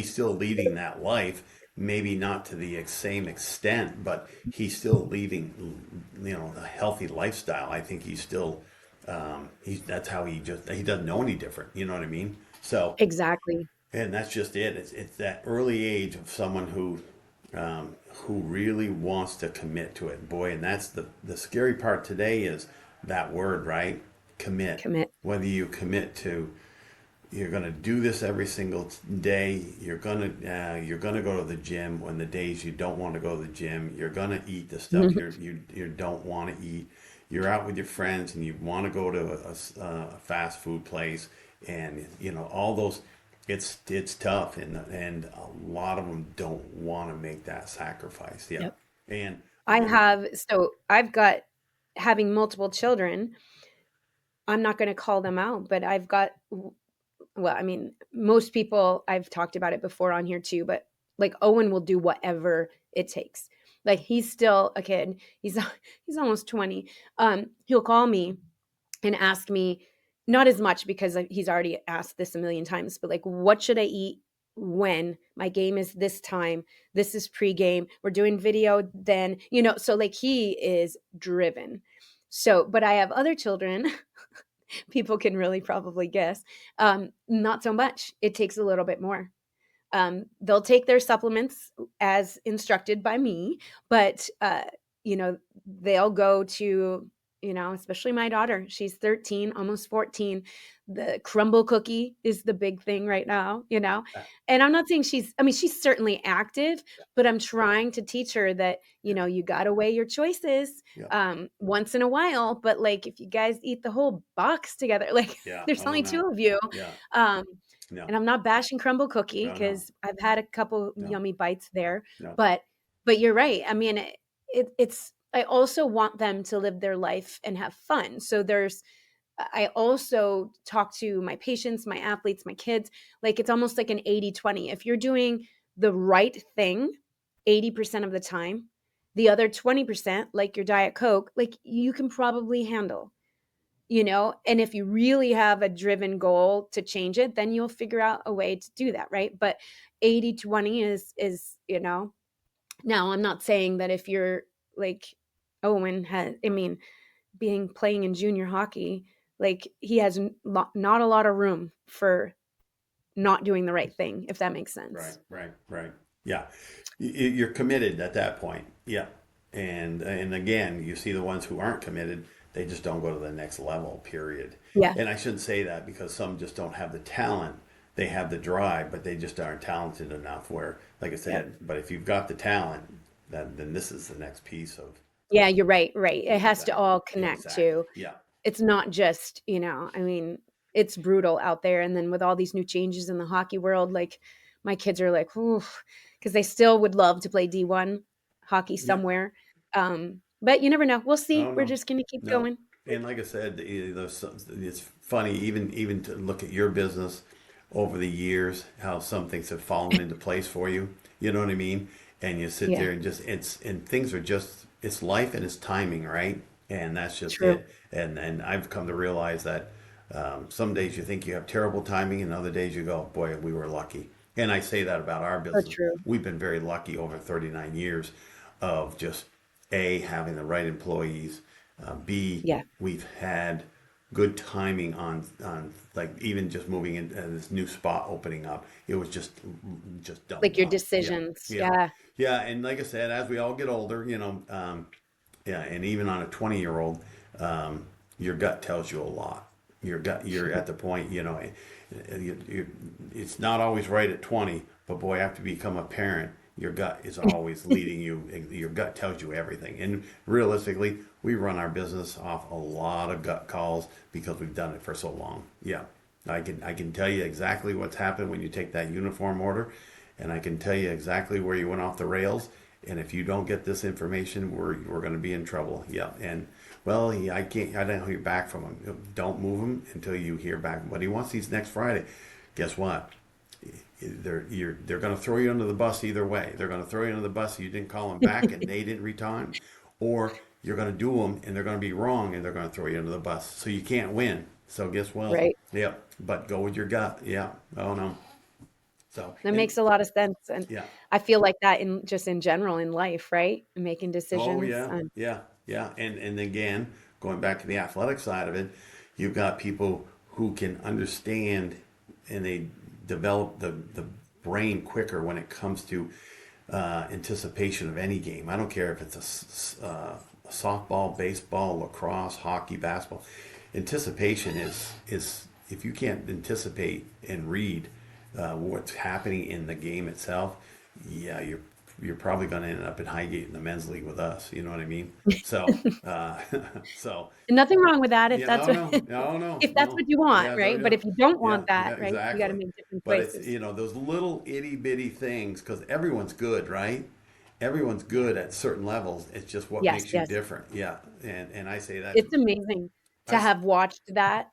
still leading that life. Maybe not to the same extent, but he's still leading, a healthy lifestyle. I think he's still, that's how he doesn't know any different. You know what I mean? So, exactly. and that's just it. It's that early age of someone who really wants to commit to it. Boy, and that's the scary part today is that word, right? Commit. Commit. Whether you commit to you're going to do this every single day. You're going to go to the gym when the days you don't want to go to the gym. You're going to eat the stuff you don't want to eat. You're out with your friends and you want to go to a fast food place, and all those. It's tough, and a lot of them don't want to make that sacrifice. Yeah, Yep. and I have, so I've got, having multiple children, I'm not going to call them out, but I've got, well, I mean, most people, I've talked about it before on here too, but like Owen will do whatever it takes. Like he's still a kid. He's almost 20. He'll call me and ask me, not as much because he's already asked this a million times, but like, what should I eat when my game is this time? This is pregame. We're doing video then, so like he is driven. So, but I have other children, people can really probably guess, not so much. It takes a little bit more. They'll take their supplements as instructed by me, but, they'll go to especially my daughter. She's 13, almost 14. The crumble cookie is the big thing right now. Uh, And I'm not saying she's certainly active, but I'm trying to teach her that, yeah, you got to weigh your choices yeah, once in a while. But like, if you guys eat the whole box together, like yeah. there's Oh only two no. of you. Yeah. Um, No. and I'm not bashing crumble cookie No. No. because I've had a couple No. yummy bites there, No. but you're right. I mean, it's I also want them to live their life and have fun. So I also talk to my patients, my athletes, my kids, like it's almost like an 80-20. If you're doing the right thing 80% of the time, the other 20%, like your Diet Coke, like you can probably handle. And if you really have a driven goal to change it, then you'll figure out a way to do that, right? But 80-20 is. Now, I'm not saying that if you're like Owen has, I mean, playing in junior hockey, like he has not a lot of room for not doing the right thing, if that makes Right. sense. Right. Right. Yeah. You're committed at that point. Yeah. And again, you see the ones who aren't committed, they just don't go to the next level, period. Yeah, And I shouldn't say that because some just don't have the talent. They have the drive, but they just aren't talented enough where, like I yeah, said, but if you've got the talent, then this is the next piece yeah. of You're right, right. It yeah, has to exactly. all connect Exactly. to. Yeah. It's not just, I mean, it's brutal out there. And then with all these new changes in the hockey world, like my kids are like, ooh, because they still would love to play D1 hockey Yeah. somewhere. But you never know. We'll see. Oh We're no, just gonna keep no. going. And like I said, it's funny even to look at your business over the years, how some things have fallen into place for you. You know what I mean? And you sit Yeah, there and things are just it's life and it's timing, right? And that's just true. it. And I've come to realize that some days you think you have terrible timing, and other days you go, boy, we were lucky. And I say that about our So business. true. We've been very lucky over 39 years of just A, having the right employees, B, Yeah. we've had good timing on like even just moving in this new spot opening up. It was just dumb Like your luck. Yeah, decisions. yeah, Yeah. yeah. And like I said, as we all get older, yeah, and even on a 20-year-old, your gut tells you a lot. You're at the point, it's not always right at 20, but boy, after you become a parent, your gut is always leading you. Your gut tells you everything. And realistically, we run our business off a lot of gut calls because we've done it for so long. Yeah, I can tell you exactly what's happened when you take that uniform order, and I can tell you exactly where you went off the rails. And if you don't get this information, we're going to be in trouble. Yeah, and well, I don't hear back from him. Don't move him until you hear back. But he wants these next Friday. Guess what? They're going to throw you under the bus either way. They're going to throw you under the bus. You didn't call them back, and they didn't return, or you're going to do them, and they're going to be wrong, and they're going to throw you under the bus. So you can't win. So guess what? Right. Yeah, but go with your gut. Yeah. Oh no. So That and makes a lot of sense. And yeah. I feel like that in general in life, right? Making Oh decisions. yeah, yeah, yeah. And again, going back to the athletic side of it, you've got people who can understand and they develop the brain quicker when it comes to anticipation of any game. I don't care if it's softball, baseball, lacrosse, hockey, basketball. Anticipation is if you can't anticipate and read what's happening in the game itself, yeah, you're probably going to end up in Highgate in the men's league with us. You know what I mean? So, so And nothing wrong with that if yeah, that's no, what no, no, no, if that's no. what you want, Yeah, so, right? But yeah, if you don't yeah, want yeah, that, right, you got to exactly. make different But it's choices. those little itty bitty things because everyone's good, right? Everyone's good at certain levels. It's just what Yes, makes you yes. different. Yeah, and I say that It's amazing I to s- have watched that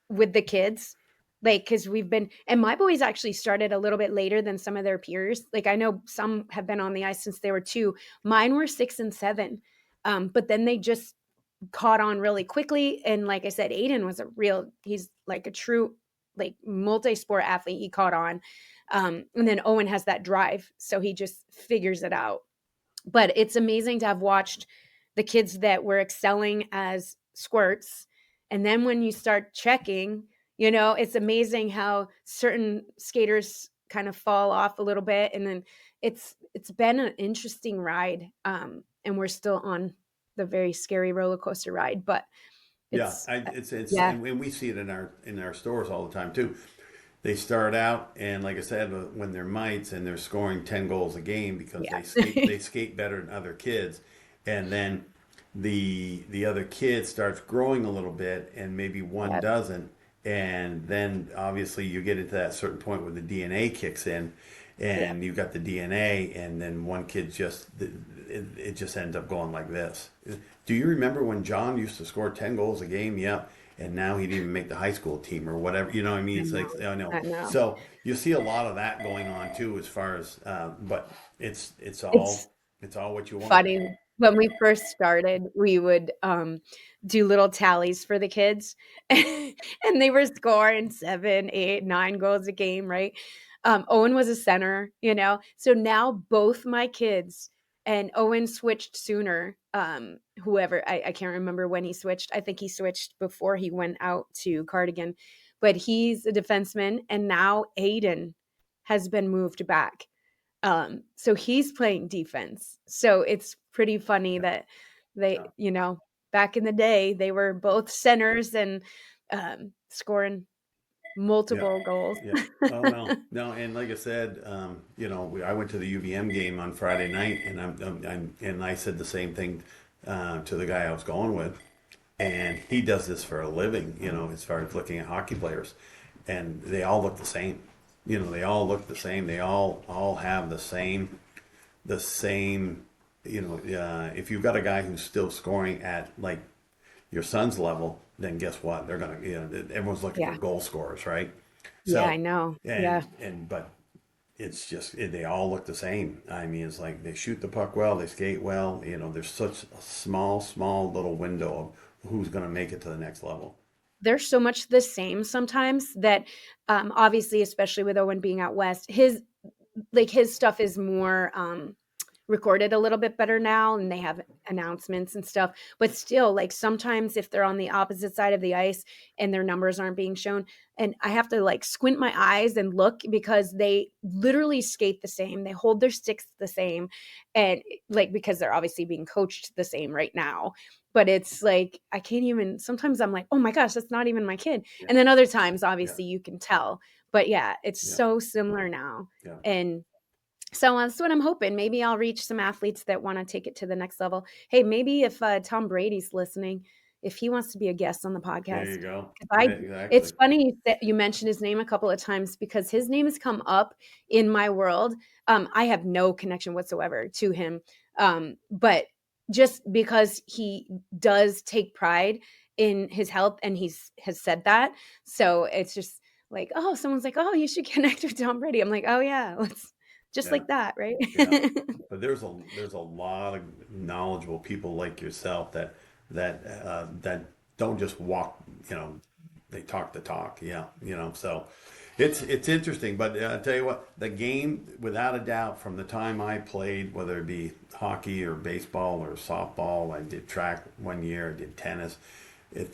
with the kids. Like, because and my boys actually started a little bit later than some of their peers. Like, I know some have been on the ice since they were 2. Mine were 6 and 7. But then they just caught on really quickly. And like I said, Aiden was he's like a true, like multi-sport athlete. He caught on. And then Owen has that drive. So he just figures it out. But it's amazing to have watched the kids that were excelling as squirts. And then when you start checking, it's amazing how certain skaters kind of fall off a little bit. And then it's been an interesting ride. And we're still on the very scary roller coaster ride, but Yeah, it's it's yeah, and we see it in our stores all the time too. They start out and like I said, when they're mites and they're scoring 10 goals a game because yeah. they skate better than other kids, and then the other kid starts growing a little bit and maybe one Yep, doesn't, and then obviously you get into that certain point where the DNA kicks in, yep. and you got the DNA, and then one kid just it just ends up going like this. Do you remember when John used to score 10 goals a game? Yep. And now he didn't even make the high school team or whatever. You know what I mean? I It's know, like, I know. I know. So you see a lot of that going on too, as far as, but It's it's all what you want. funny. When we first started, we would, do little tallies for the kids, and they were scoring 7, 8, 9 goals a game, right? Owen was a center, so now both my kids and Owen switched sooner, whoever I can't remember when he switched. I think he switched before he went out to Cardigan, but he's a defenseman, and now Aiden has been moved back. So he's playing defense. So it's pretty funny Yeah, that they, yeah, back in the day, they were both centers and scoring yeah, multiple goals. yeah. Oh no, no. And like I said, I went to the UVM game on Friday night, and and I said the same thing to the guy I was going with, and he does this for a living, as far as looking at hockey players, and they all look the same. They all look the same. They all have the same. If you've got a guy who's still scoring at like your son's level, then guess what? They're gonna, everyone's looking for Yeah. goal scorers, right? Yeah, I So, know. Yeah. but it's just they all look the same. I mean, it's like they shoot the puck well, they skate well. There's such a small little window of who's gonna make it to the next level. They're so much the same sometimes that obviously, especially with Owen being out west, his stuff is more recorded a little bit better now, and they have announcements and stuff, but still, like, sometimes if they're on the opposite side of the ice and their numbers aren't being shown, and I have to like squint my eyes and look because they literally skate the same, they hold their sticks the same, and like because they're obviously being coached the same right now, but it's like I can't even, sometimes I'm like, oh my gosh, that's not even my kid, Yeah, and then other times yeah, obviously you can tell, but yeah, it's yeah, so similar now. yeah. And so that's what I'm hoping. Maybe I'll reach some athletes that want to take it to the next level. Hey, maybe if Tom Brady's listening, if he wants to be a guest on the There podcast, you go. 'cause Yeah, it's exactly. funny that you mentioned his name a couple of times because his name has come up in my world. I have no connection whatsoever to him, but just because he does take pride in his health, and has said that, so it's just like, oh, someone's like, oh, you should connect with Tom Brady. I'm like, oh yeah, let's just Yeah, like that, right? yeah. But there's a lot of knowledgeable people like yourself that don't just walk, they talk the talk. Yeah, so it's interesting. But I tell you what, the game, without a doubt, from the time I played, whether it be hockey or baseball or softball, I did track one year, I did tennis.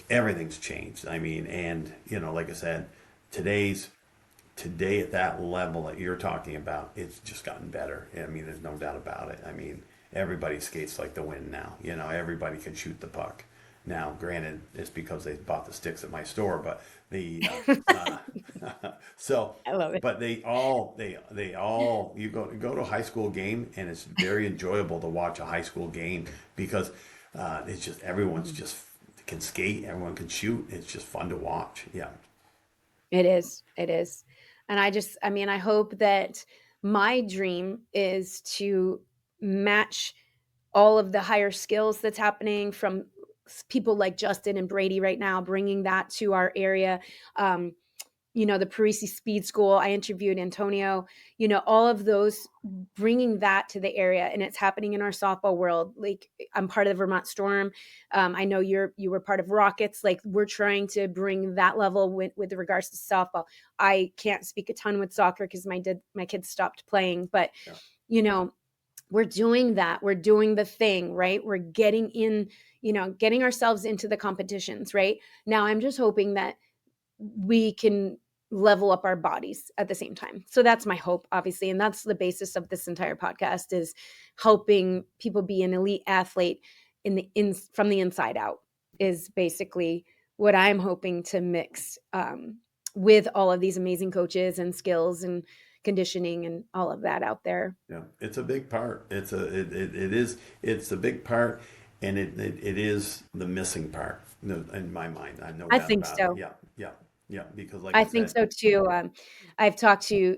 Everything's changed. I mean, and like I said, today's today at that level that you're talking about, it's just gotten better. I mean, there's no doubt about it. I mean, everybody skates like the wind now. Everybody can shoot the puck. Now, granted, it's because they bought the sticks at my store, but so, I love it. but they all you go to a high school game, and it's very enjoyable to watch a high school game because it's just everyone's just can skate, everyone can shoot. It's just fun to watch. Yeah, It is. It is. And I mean, I hope that my dream is to match all of the higher skills that's happening from people like Justin and Brady right now, bringing that to our area. Um, the Parisi Speed School. I interviewed Antonio, all of those, bringing that to the area, and it's happening in our softball world. Like, I'm part of the Vermont Storm. I know you were part of Rockets. Like, we're trying to bring that level with regards to softball. I can't speak a ton with soccer because my kids stopped playing, but yeah, you know, we're doing that. We're doing the thing, right? We're getting in, getting ourselves into the competitions, right? Now I'm just hoping that we can level up our bodies at the same time. So that's my hope, obviously. And that's the basis of this entire podcast, is helping people be an elite athlete from the inside out is basically what I'm hoping to mix with all of these amazing coaches and skills and conditioning and all of that out there. Yeah, it's a big part. It's a big part, and it is the missing part in my mind. I no I doubt think about it. so. Yeah, yeah, yeah. Because like I I think said, so too. I've talked to,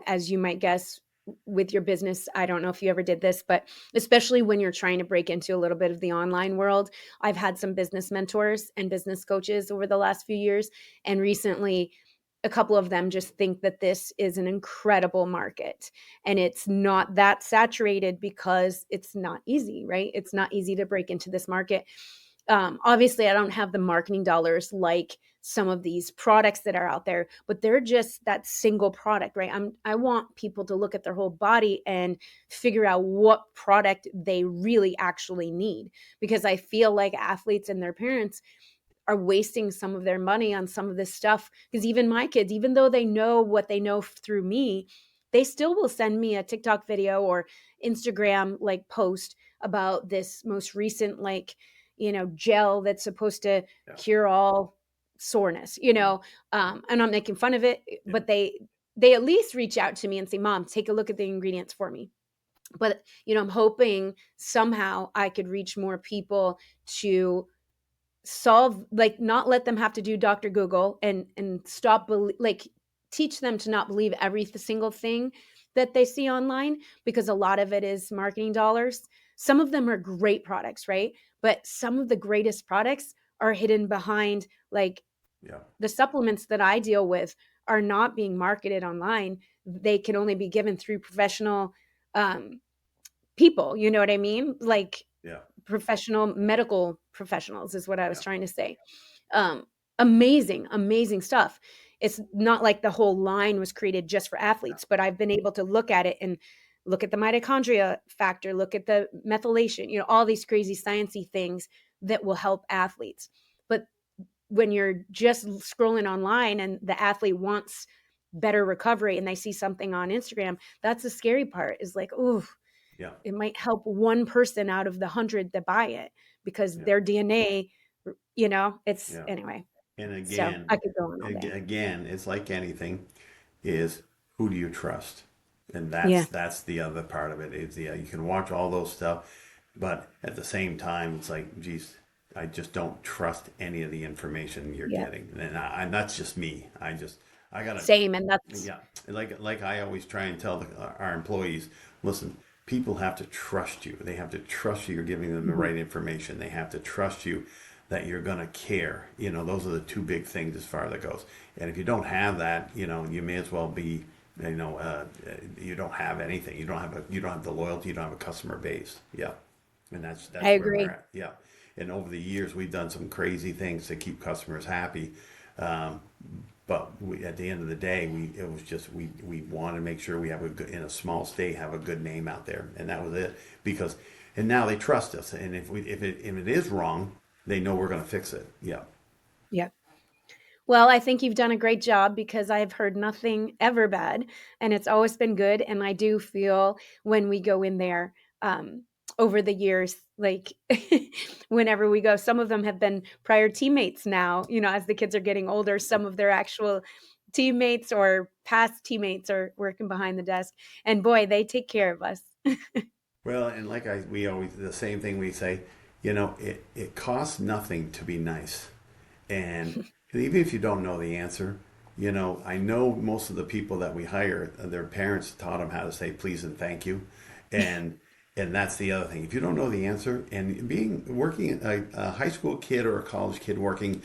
as you might guess, with your business. I don't know if you ever did this, but especially when you're trying to break into a little bit of the online world, I've had some business mentors and business coaches over the last few years. And recently, a couple of them just think that this is an incredible market and it's not that saturated because it's not easy, right? It's not easy to break into this market. Obviously, I don't have the marketing dollars like some of these products that are out there, but they're just that single product, right? I want people to look at their whole body and figure out what product they really actually need, because I feel like athletes and their parents are wasting some of their money on some of this stuff. Because even my kids, even though they know what they know through me, they still will send me a TikTok video or Instagram like post about this most recent gel that's supposed to yeah, cure all soreness, and I'm making fun of it, yeah, but they at least reach out to me and say, "Mom, take a look at the ingredients for me." But I'm hoping somehow I could reach more people to solve, like, not let them have to do Dr. Google and stop like teach them to not believe every single thing that they see online, because a lot of it is marketing dollars. Some of them are great products, right? But some of the greatest products are hidden behind, like, yeah, the supplements that I deal with are not being marketed online. They can only be given through professional um, people, you know what I mean? Like, yeah, professional medical professionals is what I was yeah, trying to say. Um, amazing, amazing stuff. It's not like the whole line was created just for yeah, athletes, but I've been able to look at it and look at the mitochondria factor, look at the methylation, all these crazy sciencey things that will help athletes. But when you're just scrolling online and the athlete wants better recovery and they see something on Instagram, that's the scary part, is like, oh, yeah, it might help one person out of the 100 that buy it because yeah, their DNA, it's yeah. anyway. And So again, I could go on all day. again, it's like anything. Is who do you trust? And Yeah. that's the other part of it. Is yeah, you can watch all those stuff, but at the same time, it's like, geez, I just don't trust any of the information you're Yeah. getting, and that's just me. I gotta, Same. And that's, yeah, like I always try and tell our employees, listen, people have to trust you. They have to trust you. You're giving them the mhm. right information. They have to trust you that you're gonna care. Those are the two big things as far as that goes. And if you don't have that, you may as well be, you don't have anything. You don't have the loyalty. You don't have a customer base. Yeah, and I that's where we're agree. at. Yeah, and over the years we've done some crazy things to keep customers happy. Um, but at the end of the day, it was just we wanted to make sure we have a good, in a small state, have a good name out there, and that was it. Because and now they trust us, and if it is wrong, they know we're going to fix it. Yeah, Yeah. Well, I think you've done a great job because I've heard nothing ever bad and it's always been good. And I do feel when we go in there, um, over the years, like whenever we go, some of them have been prior teammates now, as the kids are getting older, some of their actual teammates or past teammates are working behind the desk. And boy, they take care of us. well, and like we always the same thing we say, it costs nothing to be nice, and even if you don't know the answer, I know most of the people that we hire, their parents taught them how to say please and thank you, and and that's the other thing. If you don't know the answer, and working a high school kid or a college kid working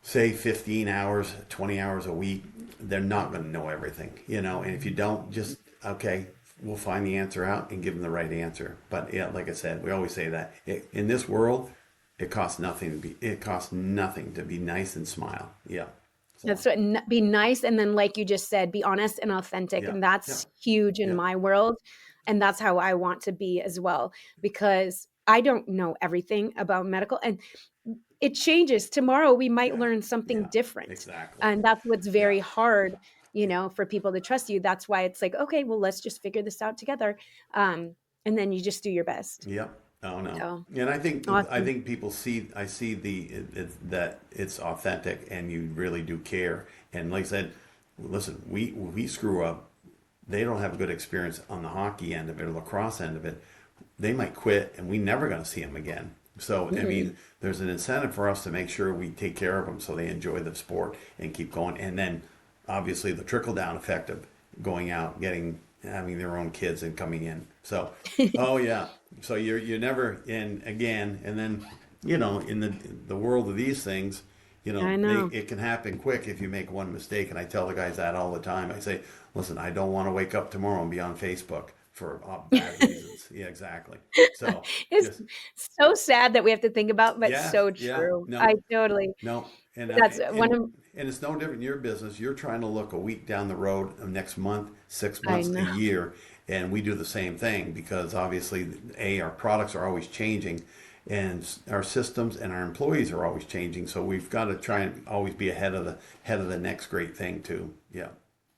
say 15 hours, 20 hours a week, they're not going to know everything, and if you don't, just, okay, we'll find the answer out and give them the right answer. But yeah, like I said, we always say that in this world, it costs nothing to be nice and smile. Yeah. So, That's what, be nice, and then, like you just said, be honest and authentic, yeah, and yeah, that's huge in yeah, my world, and that's how I want to be as well, because I don't know everything about medical, and it changes. Tomorrow, we might yeah, learn something yeah, different, exactly. and that's what's Yeah, very hard, for people to trust you. That's why it's like, "Okay, well, let's just figure this out together," and then you just do your best. yeah. Oh no. So And I awesome. think people see I see that it's authentic and you really do care. And like I said, listen, we screw up. They don't have a good experience on the hockey end of it or lacrosse end of it. They might quit and we never going to see them again. So I Mm-mm. mean, there's an incentive for us to make sure we take care of them so they enjoy the sport and keep going. And then obviously the trickle down effect of going out, getting having their own kids and coming in. So, oh yeah. So you're never in again, and then in the world of these things, I know. it can happen quick if you make one mistake. And I tell the guys that all the time. I say, listen, I don't want to wake up tomorrow and be on Facebook for bad reasons. Yeah, exactly. So It's just so sad that we have to think about, but yeah, so yeah, true. no, I totally. no, and That's one of. it's no different in your business. You're trying to look a week down the road, next month, six I months, a know. year, and we do the same thing because obviously, our products are always changing, and our systems and our employees are always changing. So we've got to try and always be ahead of the next great thing too. Yeah,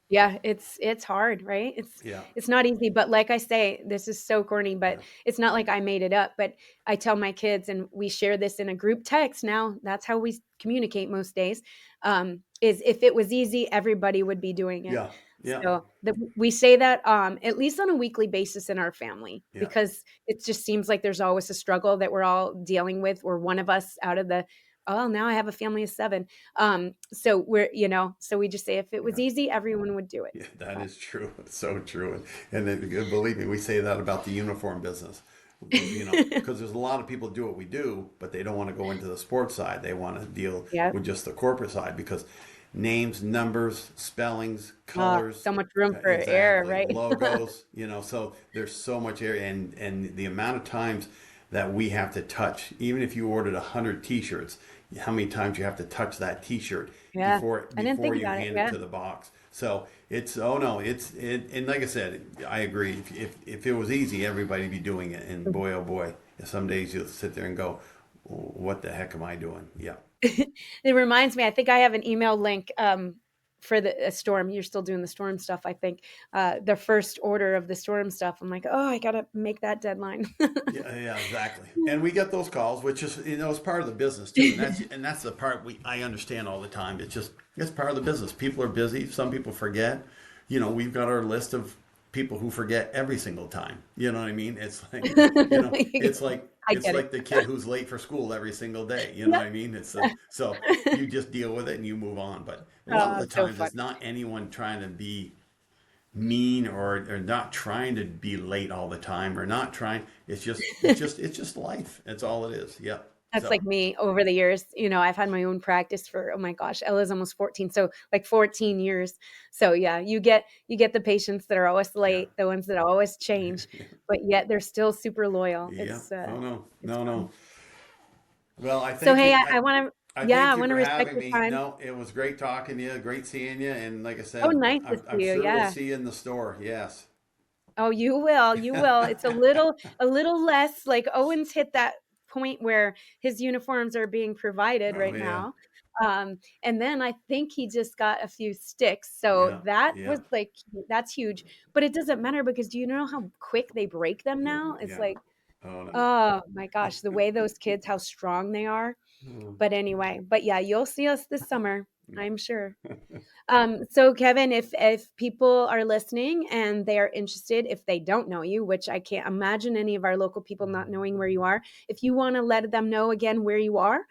Yeah, it's hard, right? yeah, It's not easy, but like I say, this is so corny, but yeah, it's not like I made it up, but I tell my kids and we share this in a group text now. That's how we communicate most days. Is if it was easy, everybody would be doing it. yeah, yeah, So we say that at least on a weekly basis in our family yeah. because it just seems like there's always a struggle that we're all dealing with, or one of us out of the oh now I have a family of seven. So so we just say if it was Yeah. easy, everyone would do it. Yeah, that But is true. It's so true. And then, believe me, we say that about the uniform business. Because there's a lot of people do what we do, but they don't want to go into the sports side. They want to deal yeah. with just the corporate side because names, numbers, spellings, colors, So much room for error, exactly, right? logos, so there's so much area and the amount of times that we have to touch, even if you ordered 100 t-shirts, how many times you have to touch that t-shirt Yeah. before I didn't before think you about it. hand it Yeah. to the box. So it's oh no, and like I said, I agree. If it was easy, everybody'd be doing it. And boy, oh boy, some days you'll sit there and go, "What the heck am I doing?" Yeah, It reminds me, I think I have an email link for the storm. You're still doing the storm stuff, I think. The first order of the storm stuff. I'm like, oh, I gotta make that deadline. yeah, yeah, exactly. And we get those calls, which is it's part of the business too. And that's the part I understand all the time. It's part of the business. People are busy. Some people forget. We've got our list of people who forget every single time. You know what I mean? It's like, it's like I it's get it. like the kid who's late for school every single day. You know Yep. what I mean? So you just deal with it and you move on. But a lot of Oh, the it's so times funny. it's not anyone trying to be mean or not trying to be late all the time or not trying. It's just life. That's all it is. Yep. That's So like me over the years. I've had my own practice for, oh my gosh, Ella's almost 14. So like 14 years. So yeah, you get the patients that are always yeah. late, the ones that always change, but yet they're still super loyal. Yeah. Oh no. It's No, fun. no. Well, So hey, I want to I yeah, I thank you want for to respect having your me. time. No, it was great talking to you, great seeing you, and like I Oh, said, nice to I'm see you. sure we'll Yeah. see you in the store. Yes. Oh, you will. You will. It's a little less like Owen's hit that point where his uniforms are being provided Oh right yeah. now. And then I think he just got a few sticks. So Yeah. that Yeah. was like that's huge. But it doesn't matter because do you know how quick they break them now? It's Yeah. like, Oh no. oh my gosh, the way those kids, how strong they are. But anyway, but yeah, you'll see us this summer, Yeah. I'm sure. So Kevin, if people are listening and they are interested, if they don't know you, which I can't imagine any of our local people not knowing where you are, if you want to let them know again where you are,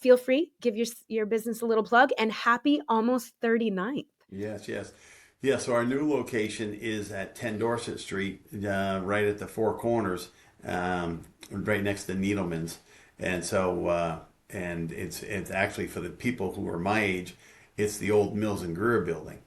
feel free, give your business a little plug, and happy almost 39th. Yes, yes. Yeah, so our new location is at 10 Dorset Street, right at the Four Corners, right next to Needleman's. And so, and it's actually for the people who are my age, it's the old Mills and Greer building.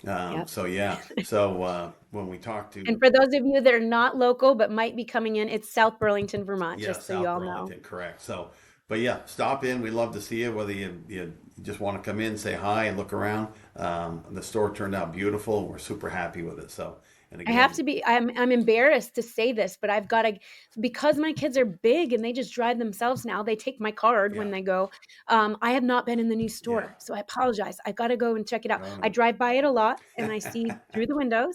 Yep. So yeah, so when we talk to And for those of you that are not local but might be coming in, it's South Burlington, Vermont, yeah, just so you South all know. Burlington, correct. So, but yeah, stop in. We love to see you. Whether you just want to come in, say hi, and look around. The store turned out beautiful. We're super happy with it. So, And I have again, to be, I'm embarrassed to say this, but I've got to, because my kids are big and they just drive themselves now, they take my card when yeah, they go. I have not been in the new yeah, store. So I apologize. I've got to go and check it out. no, I no. drive by it a lot and I see through the windows,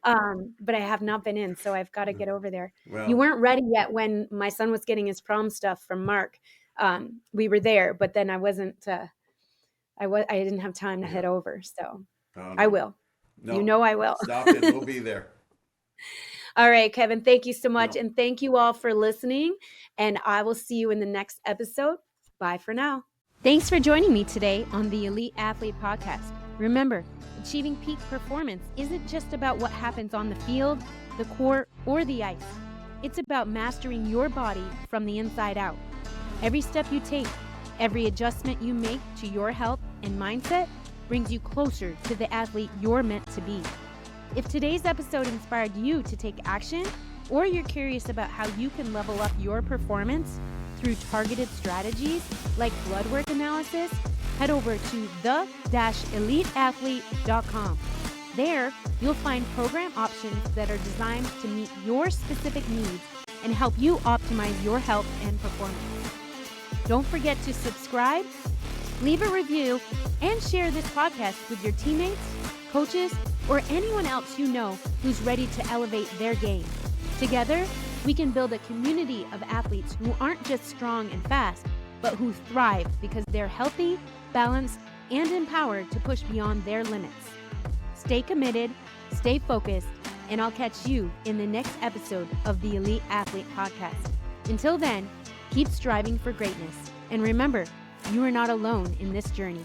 but I have not been in. So I've got to get over there. You Well, weren't ready yet when my son was getting his prom stuff from Mark. We were there, but then I wasn't, I didn't have time to yeah, head over. So oh I no, will. You no, know I will. stop in. We'll be there. All right, Kevin, thank you so much. No, And thank you all for listening. And I will see you in the next episode. Bye for now. Thanks for joining me today on the Elite Athlete Podcast. Remember, achieving peak performance isn't just about what happens on the field, the court, or the ice. It's about mastering your body from the inside out. Every step you take, every adjustment you make to your health and mindset brings you closer to the athlete you're meant to be. If today's episode inspired you to take action, or you're curious about how you can level up your performance through targeted strategies like blood work analysis, head over to the-eliteathlete.com. There, you'll find program options that are designed to meet your specific needs and help you optimize your health and performance. Don't forget to subscribe, leave a review, and share this podcast with your teammates, coaches, or anyone else you know who's ready to elevate their game. Together, we can build a community of athletes who aren't just strong and fast, but who thrive because they're healthy, balanced, and empowered to push beyond their limits. Stay committed, stay focused, and I'll catch you in the next episode of the Elite Athlete Podcast. Until then, keep striving for greatness. And remember, you are not alone in this journey.